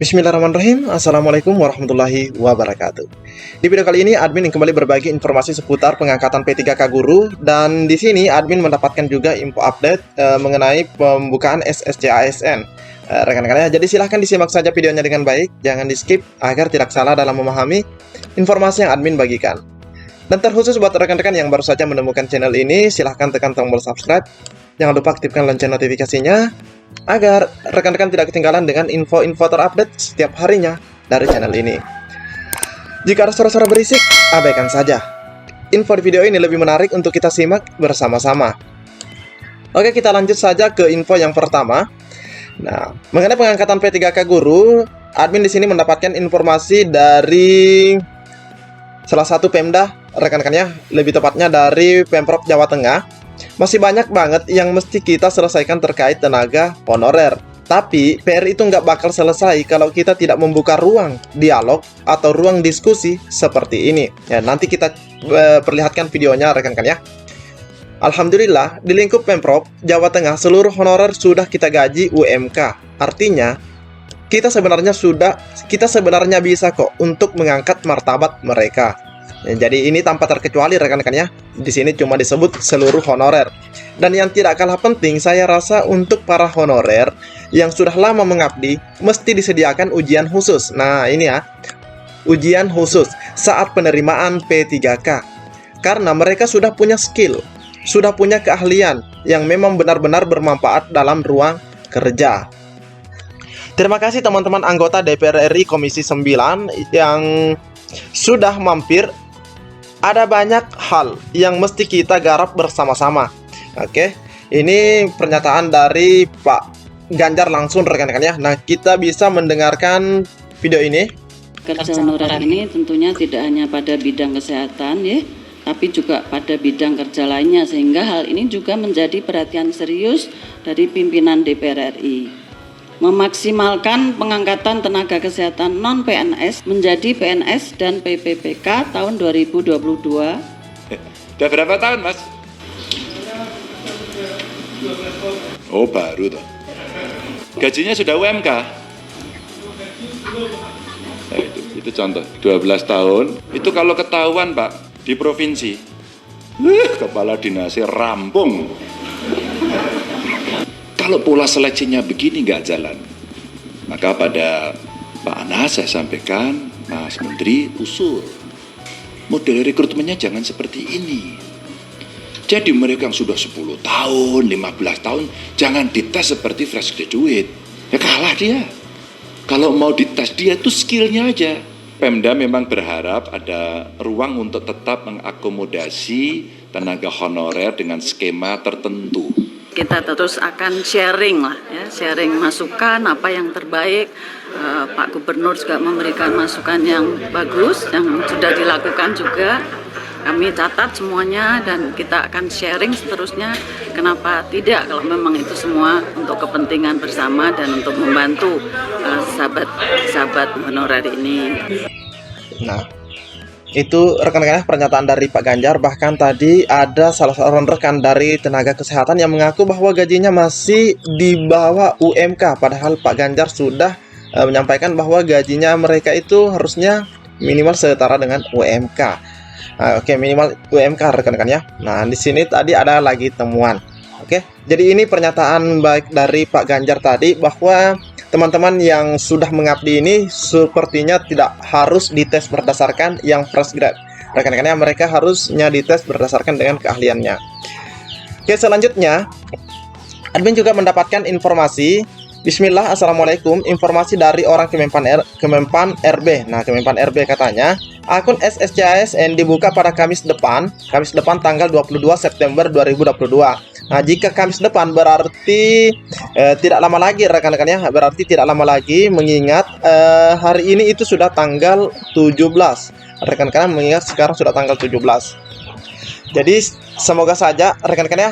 Bismillahirrahmanirrahim. Assalamualaikum warahmatullahi wabarakatuh. Di video kali ini admin kembali berbagi informasi seputar pengangkatan P3K guru, dan di sini admin mendapatkan juga info update mengenai pembukaan SSC ASN. Rekan-rekan, jadi silahkan disimak saja videonya dengan baik, jangan di skip agar tidak salah dalam memahami informasi yang admin bagikan. Dan terkhusus buat rekan-rekan yang baru saja menemukan channel ini, silahkan tekan tombol subscribe. Jangan lupa aktifkan lonceng notifikasinya agar rekan-rekan tidak ketinggalan dengan info-info terupdate setiap harinya dari channel ini. Jika ada suara-suara berisik, abaikan saja. Info di video ini lebih menarik untuk kita simak bersama-sama. Oke, kita lanjut saja ke info yang pertama. Nah, mengenai pengangkatan P3K guru, admin di sini mendapatkan informasi dari salah satu Pemda, rekan-rekannya, lebih tepatnya dari Pemprov Jawa Tengah. Masih banyak banget yang mesti kita selesaikan terkait tenaga honorer. Tapi PR itu nggak bakal selesai kalau kita tidak membuka ruang dialog atau ruang diskusi seperti ini. Ya, nanti kita perlihatkan videonya rekan-rekan ya. Alhamdulillah, di lingkup Pemprov Jawa Tengah seluruh honorer sudah kita gaji UMK. Artinya, kita sebenarnya bisa kok untuk mengangkat martabat mereka. Jadi ini tanpa terkecuali rekan-rekan ya. Di sini cuma disebut seluruh honorer. Dan yang tidak kalah penting, saya rasa untuk para honorer yang sudah lama mengabdi mesti disediakan ujian khusus. Nah, ini ya. Ujian khusus saat penerimaan P3K. Karena mereka sudah punya skill, sudah punya keahlian yang memang benar-benar bermanfaat dalam ruang kerja. Terima kasih teman-teman anggota DPR RI Komisi 9 yang sudah mampir. Ada banyak hal yang mesti kita garap bersama-sama. Oke, ini pernyataan dari Pak Ganjar langsung rekan-rekan ya. Nah, kita bisa mendengarkan video ini. Kerja honorer ini tentunya tidak hanya pada bidang kesehatan ya, tapi juga pada bidang kerja lainnya, sehingga hal ini juga menjadi perhatian serius dari pimpinan DPR RI. Memaksimalkan pengangkatan tenaga kesehatan non-PNS menjadi PNS dan PPPK tahun 2022. Udah berapa tahun, Mas? Oh, baru tuh. Gajinya sudah UMK? Nah, itu contoh, 12 tahun. Itu kalau ketahuan, Pak, di provinsi, kepala dinasnya rampung. Kalau pola seleksinya begini nggak jalan, maka pada Pak Anas saya sampaikan, Mas Menteri usul model rekrutmennya jangan seperti ini. Jadi mereka yang sudah 10 tahun, 15 tahun, jangan dites seperti fresh graduate. Ya kalah dia. Kalau mau dites dia itu skillnya aja. Pemda memang berharap ada ruang untuk tetap mengakomodasi tenaga honorer dengan skema tertentu. Kita terus akan sharing lah ya, sharing masukan apa yang terbaik. Pak Gubernur juga memberikan masukan yang bagus yang sudah dilakukan juga. Kami catat semuanya dan kita akan sharing seterusnya. Kenapa tidak kalau memang itu semua untuk kepentingan bersama dan untuk membantu sahabat honorer ini. Nah, itu rekan-rekan pernyataan dari Pak Ganjar. Bahkan tadi ada salah seorang rekan dari tenaga kesehatan yang mengaku bahwa gajinya masih di bawah UMK. Padahal Pak Ganjar sudah menyampaikan bahwa gajinya mereka itu harusnya minimal setara dengan UMK. Oke, minimal UMK rekan-rekan ya. Nah, di sini tadi ada lagi temuan. Oke, jadi ini pernyataan baik dari Pak Ganjar tadi bahwa teman-teman yang sudah mengabdi ini sepertinya tidak harus dites berdasarkan yang fresh grad. Rekan-rekannya mereka harusnya dites berdasarkan dengan keahliannya. Oke, selanjutnya admin juga mendapatkan informasi. Bismillah, Assalamualaikum. Informasi dari orang Kemenpan RB. Nah, Kemenpan RB katanya akun SSCASN dibuka pada Kamis depan tanggal 22 September 2022. Nah, jika Kamis depan berarti tidak lama lagi rekan-rekan ya, berarti tidak lama lagi mengingat hari ini itu sudah tanggal 17. Rekan-rekan mengingat sekarang sudah tanggal 17. Jadi semoga saja rekan-rekan ya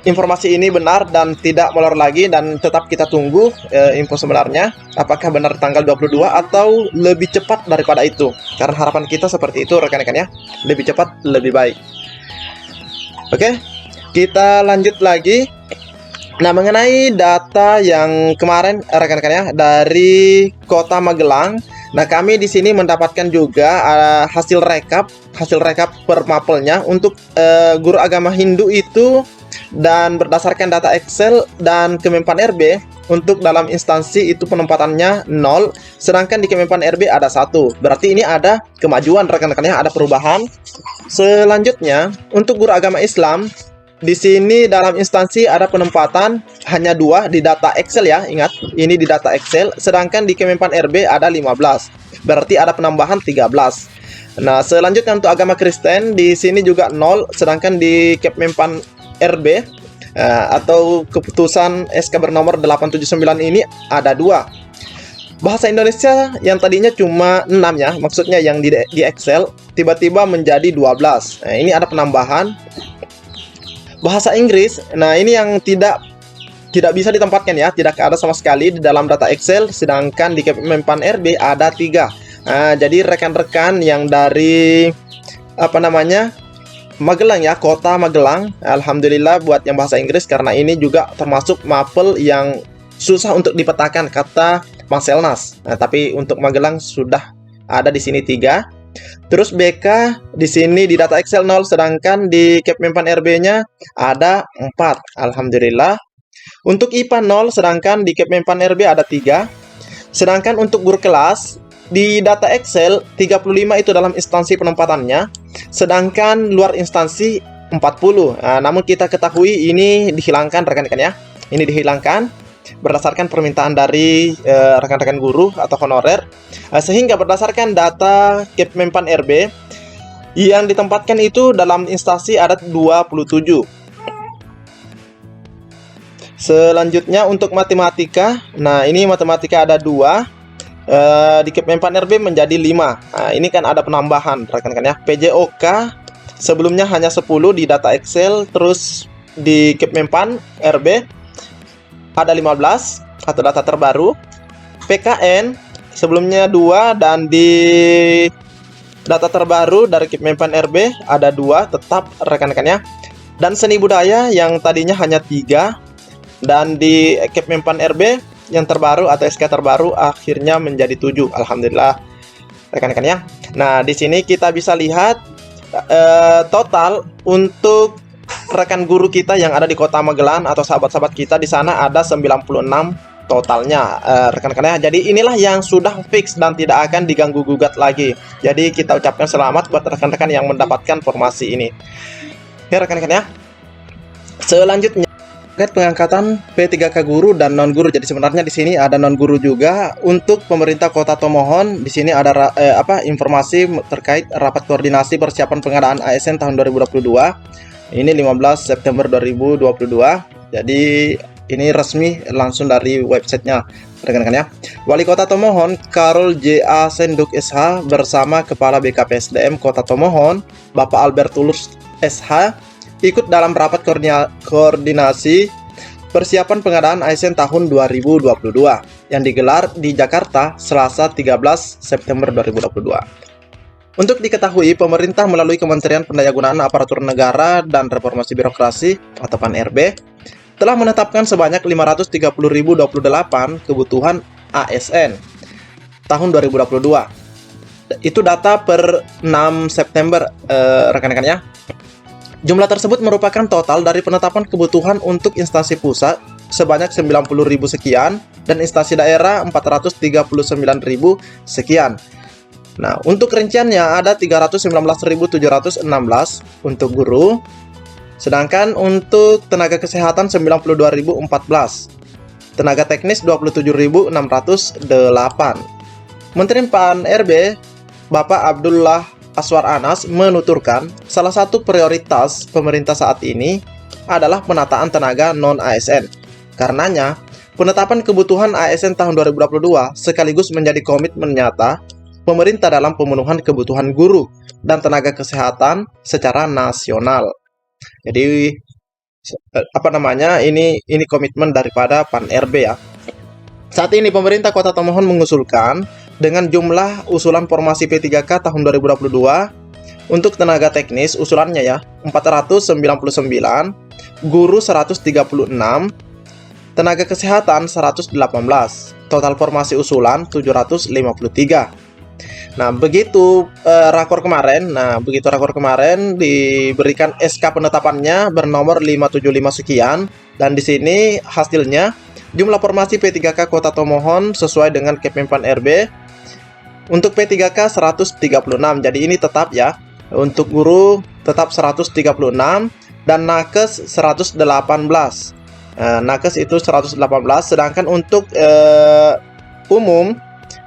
informasi ini benar dan tidak molor lagi, dan tetap kita tunggu info sebenarnya apakah benar tanggal 22 atau lebih cepat daripada itu. Karena harapan kita seperti itu rekan-rekan ya, lebih cepat lebih baik. Oke, kita lanjut lagi. Nah, mengenai data yang kemarin rekan-rekan ya dari Kota Magelang, nah kami di sini mendapatkan juga hasil rekap per mapelnya untuk guru agama Hindu itu, dan berdasarkan data Excel dan Kemenpan RB untuk dalam instansi itu penempatannya 0, sedangkan di Kemenpan RB ada 1. Berarti ini ada kemajuan rekan-rekan ya, ada perubahan. Selanjutnya untuk guru agama Islam di sini dalam instansi ada penempatan hanya 2 di data Excel ya, ingat ini di data Excel, sedangkan di Kemenpan RB ada 15. Berarti ada penambahan 13. Nah, selanjutnya untuk agama Kristen di sini juga 0, sedangkan di Kemenpan RB atau keputusan SK bernomor 879 ini ada 2. Bahasa Indonesia yang tadinya cuma 6 ya, maksudnya yang di Excel tiba-tiba menjadi 12. Nah, ini ada penambahan. Bahasa Inggris, nah ini yang tidak bisa ditempatkan ya, tidak ada sama sekali di dalam data Excel, sedangkan di Kemenpan RB ada 3. Nah, jadi rekan-rekan yang dari Magelang ya, Kota Magelang, alhamdulillah buat yang bahasa Inggris, karena ini juga termasuk mapel yang susah untuk dipetakan kata Bang Selnas. Nah, tapi untuk Magelang sudah ada di sini 3. Terus BK di sini di data Excel 0, sedangkan di Kemenpan RB-nya ada 4. Alhamdulillah. Untuk IPA 0, sedangkan di Kemenpan RB ada 3. Sedangkan untuk guru kelas di data Excel 35 itu dalam instansi penempatannya, sedangkan luar instansi 40. Nah, namun kita ketahui ini dihilangkan rekan-rekan ya. Ini dihilangkan berdasarkan permintaan dari rekan-rekan guru atau honorer, sehingga berdasarkan data Kemenpan RB yang ditempatkan itu dalam instansi ada 27. Selanjutnya untuk matematika, nah ini matematika ada 2, di Kemenpan RB menjadi 5. Nah, ini kan ada penambahan rekan-rekan ya. PJOK sebelumnya hanya 10 di data Excel, terus di Kemenpan RB ada 15 atau data terbaru. PKN sebelumnya 2, dan di data terbaru dari Kemenpan RB ada 2 tetap rekan-rekannya. Dan seni budaya yang tadinya hanya 3, dan di Kemenpan RB yang terbaru atau SK terbaru akhirnya menjadi 7. Alhamdulillah rekan-rekannya. Nah, di sini kita bisa lihat total untuk rekan guru kita yang ada di Kota Magelang atau sahabat-sahabat kita di sana ada 96 totalnya rekan-rekannya. Jadi inilah yang sudah fix dan tidak akan diganggu gugat lagi. Jadi kita ucapkan selamat buat rekan-rekan yang mendapatkan formasi ini. Ya rekan-rekan ya. Selanjutnya terkait pengangkatan P3K guru dan non guru. Jadi sebenarnya di sini ada non guru juga. Untuk pemerintah Kota Tomohon di sini ada informasi terkait rapat koordinasi persiapan pengadaan ASN tahun 2022. Ini 15 September 2022. Jadi ini resmi langsung dari websitenya rekan-rekan ya. Wali Kota Tomohon Karol J.A. Senduk SH bersama Kepala BKPSDM Kota Tomohon Bapak Albertulus SH ikut dalam rapat koordinasi persiapan pengadaan ASN tahun 2022 yang digelar di Jakarta Selasa 13 September 2022. Untuk diketahui, pemerintah melalui Kementerian Pendayagunaan Aparatur Negara dan Reformasi Birokrasi atau PAN-RB telah menetapkan sebanyak 530.028 kebutuhan ASN tahun 2022. Itu data per 6 September rekan-rekan ya. Jumlah tersebut merupakan total dari penetapan kebutuhan untuk instansi pusat sebanyak 90.000 sekian dan instansi daerah 439.000 sekian. Nah, untuk rinciannya ada 319.716 untuk guru, sedangkan untuk tenaga kesehatan 92.014, tenaga teknis 27.608. Menteri PAN RB Bapak Abdullah Aswar Anas menuturkan salah satu prioritas pemerintah saat ini adalah penataan tenaga non-ASN. Karenanya, penetapan kebutuhan ASN tahun 2022 sekaligus menjadi komitmen nyata pemerintah dalam pemenuhan kebutuhan guru dan tenaga kesehatan secara nasional. Jadi ini komitmen daripada PAN RB ya. Saat ini pemerintah Kota Tomohon mengusulkan dengan jumlah usulan formasi P3K tahun 2022 untuk tenaga teknis usulannya ya 499, guru 136, Tenaga kesehatan 118, total formasi usulan 753. Nah, begitu rakor kemarin. Diberikan SK penetapannya bernomor 575 sekian, dan di sini hasilnya jumlah formasi P3K Kota Tomohon sesuai dengan Kepmenpan RB. Untuk P3K 136. Jadi ini tetap ya. Untuk guru tetap 136 dan nakes 118. Nakes itu 118, sedangkan untuk umum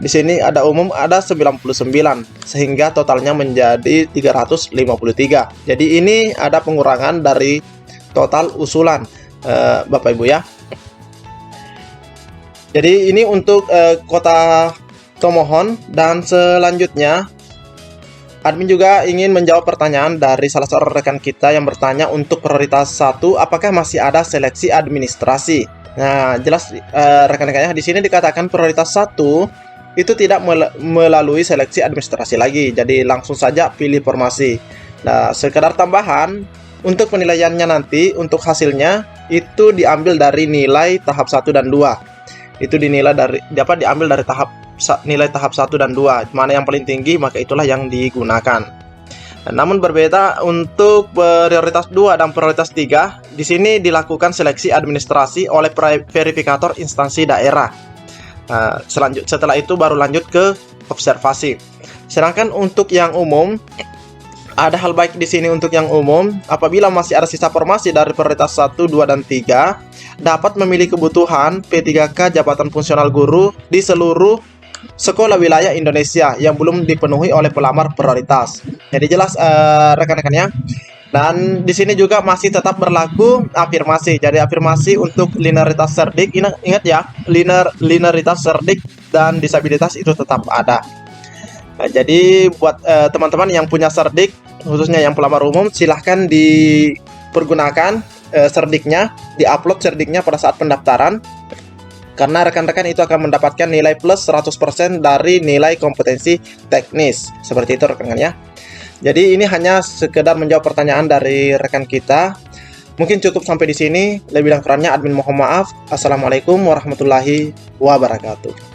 di sini ada umum ada 99, sehingga totalnya menjadi 353. Jadi ini ada pengurangan dari total usulan Bapak Ibu ya. Jadi ini untuk Kota Tomohon, dan selanjutnya admin juga ingin menjawab pertanyaan dari salah seorang rekan kita yang bertanya untuk prioritas 1, apakah masih ada seleksi administrasi. Nah, jelas rekan-rekannya di sini dikatakan prioritas 1 itu tidak melalui seleksi administrasi lagi, jadi langsung saja pilih formasi. Nah, sekedar tambahan, untuk penilaiannya nanti, untuk hasilnya itu diambil dari nilai tahap 1 dan 2. Itu diambil dari nilai tahap 1 dan 2. Mana yang paling tinggi, maka itulah yang digunakan. Nah, namun berbeda untuk prioritas 2 dan prioritas 3, di sini dilakukan seleksi administrasi oleh verifikator instansi daerah. Setelah itu baru lanjut ke observasi. Sedangkan untuk yang umum, ada hal baik di sini. Untuk yang umum, apabila masih ada sisa formasi dari prioritas 1, 2, dan 3, dapat memilih kebutuhan P3K jabatan fungsional guru di seluruh sekolah wilayah Indonesia yang belum dipenuhi oleh pelamar prioritas. Jadi jelas rekan-rekannya. Dan di sini juga masih tetap berlaku afirmasi. Jadi afirmasi untuk linearitas cerdik, ingat ya, linearitas cerdik dan disabilitas itu tetap ada. Nah, jadi buat teman-teman yang punya cerdik, khususnya yang pelamar umum, silahkan dipergunakan cerdiknya, diupload cerdiknya pada saat pendaftaran. Karena rekan-rekan itu akan mendapatkan nilai plus 100% dari nilai kompetensi teknis. Seperti itu rekan-rekan ya. Jadi ini hanya sekedar menjawab pertanyaan dari rekan kita. Mungkin cukup sampai di sini. Lebih dan kurangnya admin mohon maaf. Assalamualaikum warahmatullahi wabarakatuh.